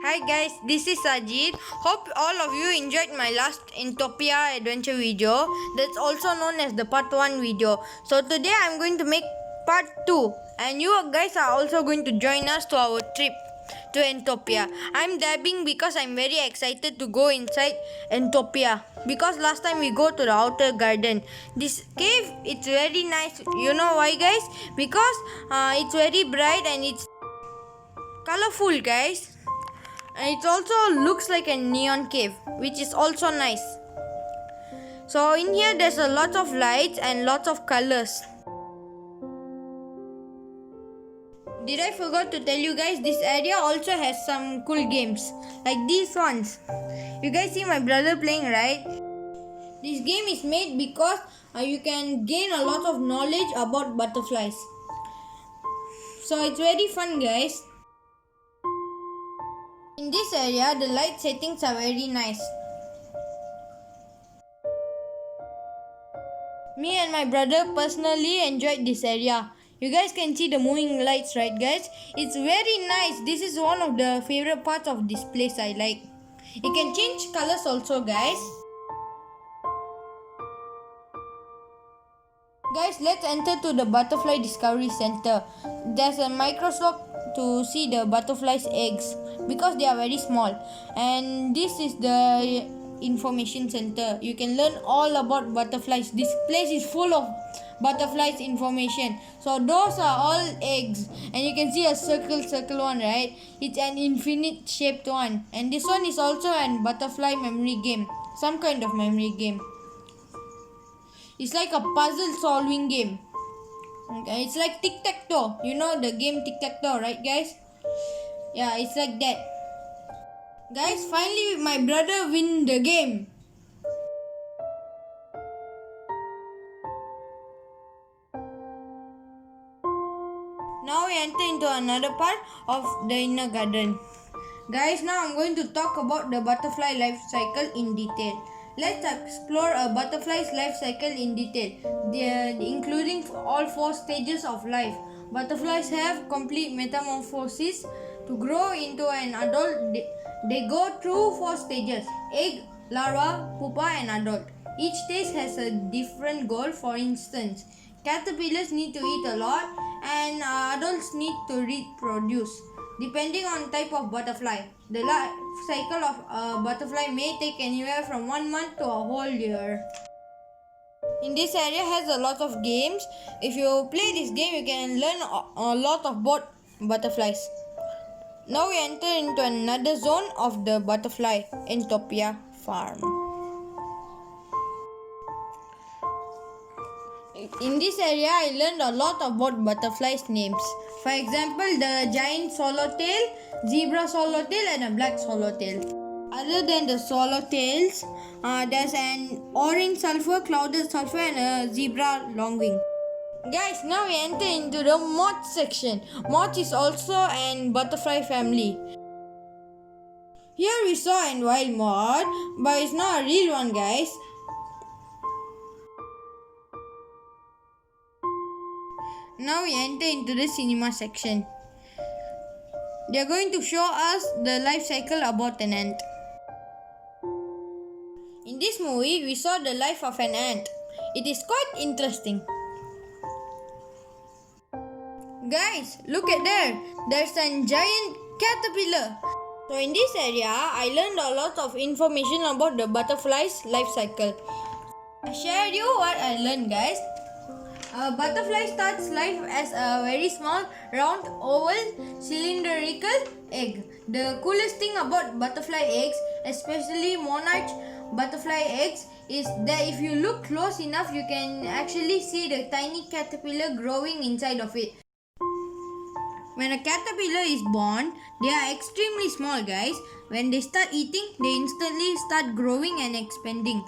Hi guys, this is Sajid. Hope all of you enjoyed my last Entopia adventure video, that's also known as the part 1 video. So today I'm going to make part 2 and you guys are also going to join us to our trip to Entopia. I'm dabbing because I'm very excited to go inside Entopia because last time we go to the outer garden. This cave, it's very nice. You know why guys? Because it's very bright and it's colorful guys. And it also looks like a neon cave, which is also nice. So in here there's a lot of lights and lots of colors. Did I forgot to tell you guys, this area also has some cool games like these ones. You guys see my brother playing, right? This game is made because you can gain a lot of knowledge about butterflies. So it's very fun guys. In this area, the light settings are very nice. Me and my brother personally enjoyed this area. You guys can see the moving lights, right guys? It's very nice. This is one of the favorite parts of this place I like. You can change colors also guys. Guys, let's enter to the Butterfly Discovery Center. There's a microscope to see the butterflies' eggs because they are very small. And this is the information center. You can learn all about butterflies. This place is full of butterflies information. So those are all eggs. And you can see a circle one, right? It's an infinite shaped one. And this one is also a butterfly memory game. Some kind of memory game. It's like a puzzle solving game. Okay, it's like tic-tac-toe. You know the game tic-tac-toe, right guys? Yeah, it's like that. Guys, finally my brother win the game. Now we enter into another part of the inner garden. Guys, now I'm going to talk about the butterfly life cycle in detail. Let's explore a butterfly's life cycle in detail, including all 4 stages of life. Butterflies have complete metamorphosis. To grow into an adult, they go through 4 stages: egg, larva, pupa and adult. Each stage has a different goal. For instance, caterpillars need to eat a lot and adults need to reproduce. Depending on type of butterfly, the life cycle of a butterfly may take anywhere from 1 month to a whole year. In this area has a lot of games. If you play this game, you can learn a lot about butterflies. Now we enter into another zone of the butterfly Entopia farm. In this area, I learned a lot about butterflies' names. For example, the giant swallowtail, zebra swallowtail and a black swallowtail. Other than the swallowtails, there's an orange sulfur, clouded sulfur and a zebra longwing. Guys, now we enter into the moth section. Moth is also an butterfly family. Here we saw a wild moth, but it's not a real one guys. Now we enter into the cinema section. They are going to show us the life cycle about an ant. In this movie, we saw the life of an ant. It is quite interesting. Guys, look at there. There's a giant caterpillar. So in this area, I learned a lot of information about the butterfly's life cycle. I shared you what I learned guys. A butterfly starts life as a very small, round, oval, cylindrical egg. The coolest thing about butterfly eggs, especially monarch butterfly eggs, is that if you look close enough, you can actually see the tiny caterpillar growing inside of it. When a caterpillar is born, they are extremely small guys. When they start eating, they instantly start growing and expanding.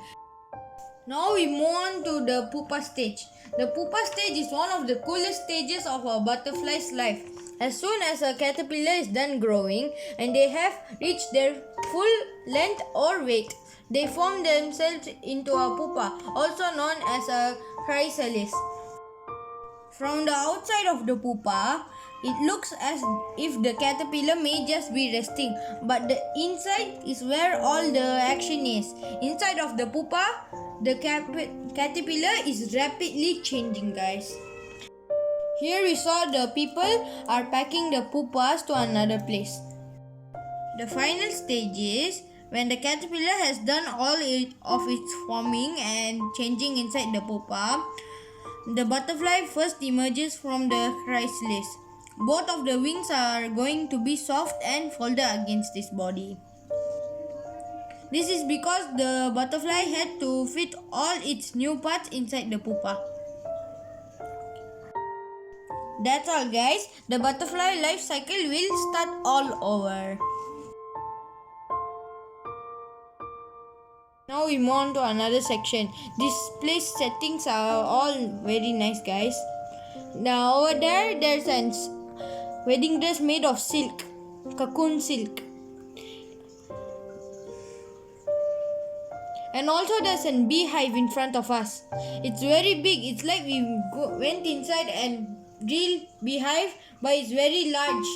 Now we move on to the pupa stage. The pupa stage is one of the coolest stages of a butterfly's life. As soon as a caterpillar is done growing and they have reached their full length or weight, they form themselves into a pupa, also known as a chrysalis. From the outside of the pupa, It looks as if the caterpillar may just be resting, but the inside is where all the action is. Inside of the pupa, the caterpillar is rapidly changing, guys. Here we saw the people are packing the pupas to another place. The final stage is when the caterpillar has done all of its forming and changing inside the pupa. The butterfly first emerges from the chrysalis. Both of the wings are going to be soft and folded against its body. This is because the butterfly had to fit all its new parts inside the pupa. That's all, guys. The butterfly life cycle will start all over. Now we move on to another section. These place settings are all very nice, guys. Now over there's a wedding dress made of silk, cocoon silk. And also there's a beehive in front of us. It's very big. It's like we went inside and real beehive, but it's very large.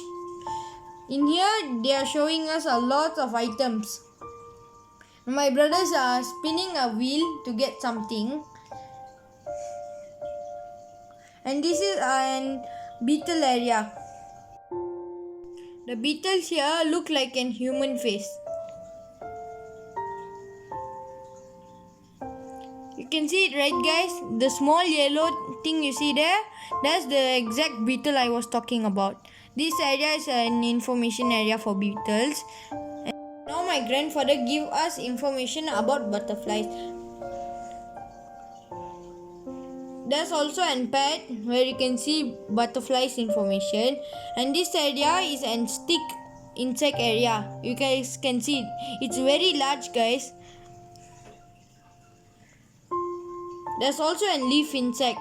In here they are showing us a lot of items. My brothers are spinning a wheel to get something. And this is an beetle area. The beetles here look like a human face. You can see it, right, guys? The small yellow thing you see there, that's the exact beetle I was talking about. This area is an information area for beetles. Now my grandfather give us information about butterflies. There's also an pad where you can see butterflies information, and this area is an stick insect area. You guys can see it's very large, guys. There's also a leaf insect,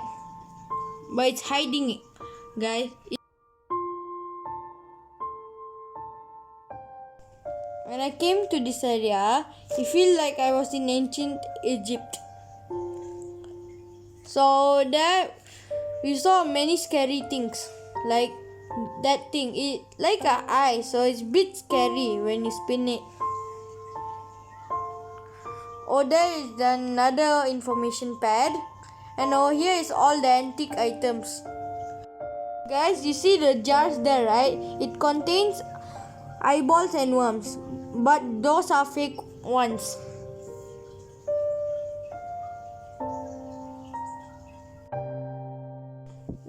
but it's hiding it, guys. When I came to this area, I feel like I was in ancient Egypt. So there we saw many scary things, like that thing. It like an eye, so it's a bit scary when you spin it. Oh, there is another information pad, and over here is all the antique items. Guys, you see the jars there, right? It contains eyeballs and worms, but those are fake ones.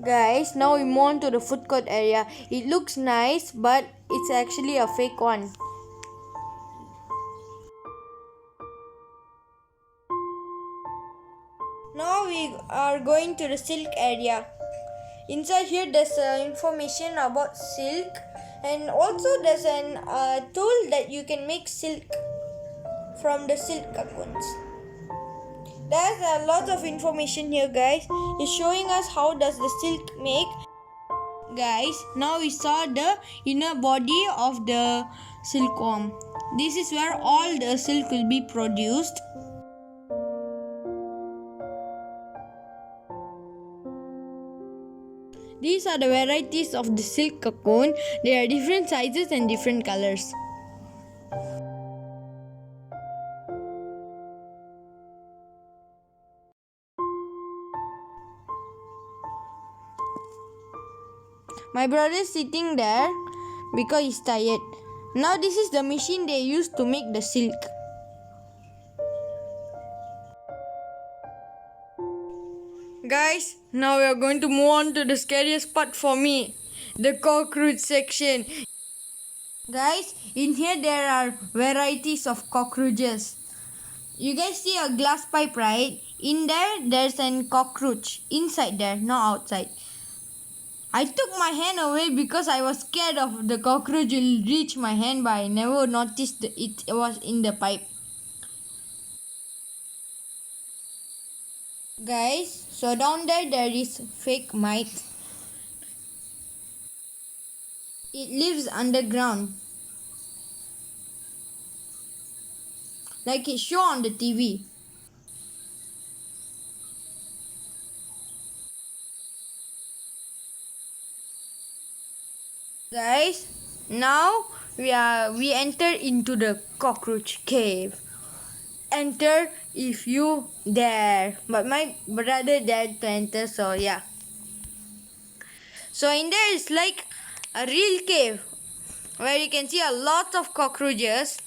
Guys, now we move on to the food court area. It looks nice, but it's actually a fake one. Now we are going to the silk area. Inside here there's information about silk, and also there's a tool that you can make silk from the silk cocoons. There's a lot of information here, guys. It's showing us how does the silk make. Guys, now we saw the inner body of the silkworm. This is where all the silk will be produced. These are the varieties of the silk cocoon. There are different sizes and different colors. My brother is sitting there because he's tired. Now this is the machine they use to make the silk. Guys, now we are going to move on to the scariest part for me, the cockroach section. Guys, in here there are varieties of cockroaches. You guys see a glass pipe, right? In there, there's a cockroach. Inside there, not outside. I took my hand away because I was scared of the cockroach will reach my hand, but I never noticed it was in the pipe. Guys, so down there is fake mite. It lives underground, like it shown on the TV. Guys, now we enter into the cockroach cave. Enter if you dare. But my brother dared to enter, so yeah. So in there is like a real cave where you can see a lot of cockroaches.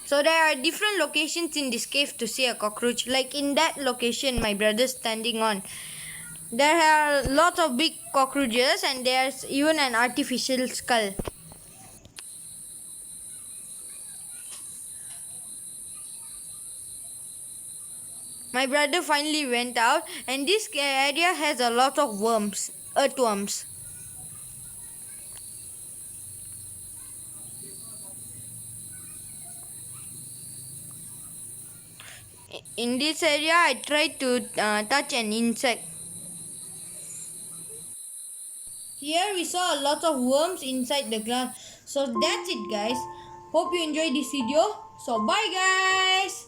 So there are different locations in this cave to see a cockroach. Like in that location my brother's standing on, there are lots of big cockroaches and there's even an artificial skull. My brother finally went out and this area has a lot of worms, earthworms. In this area I tried to touch an insect. Here we saw a lot of worms inside the glass. So that's it guys. Hope you enjoyed this video. So bye guys.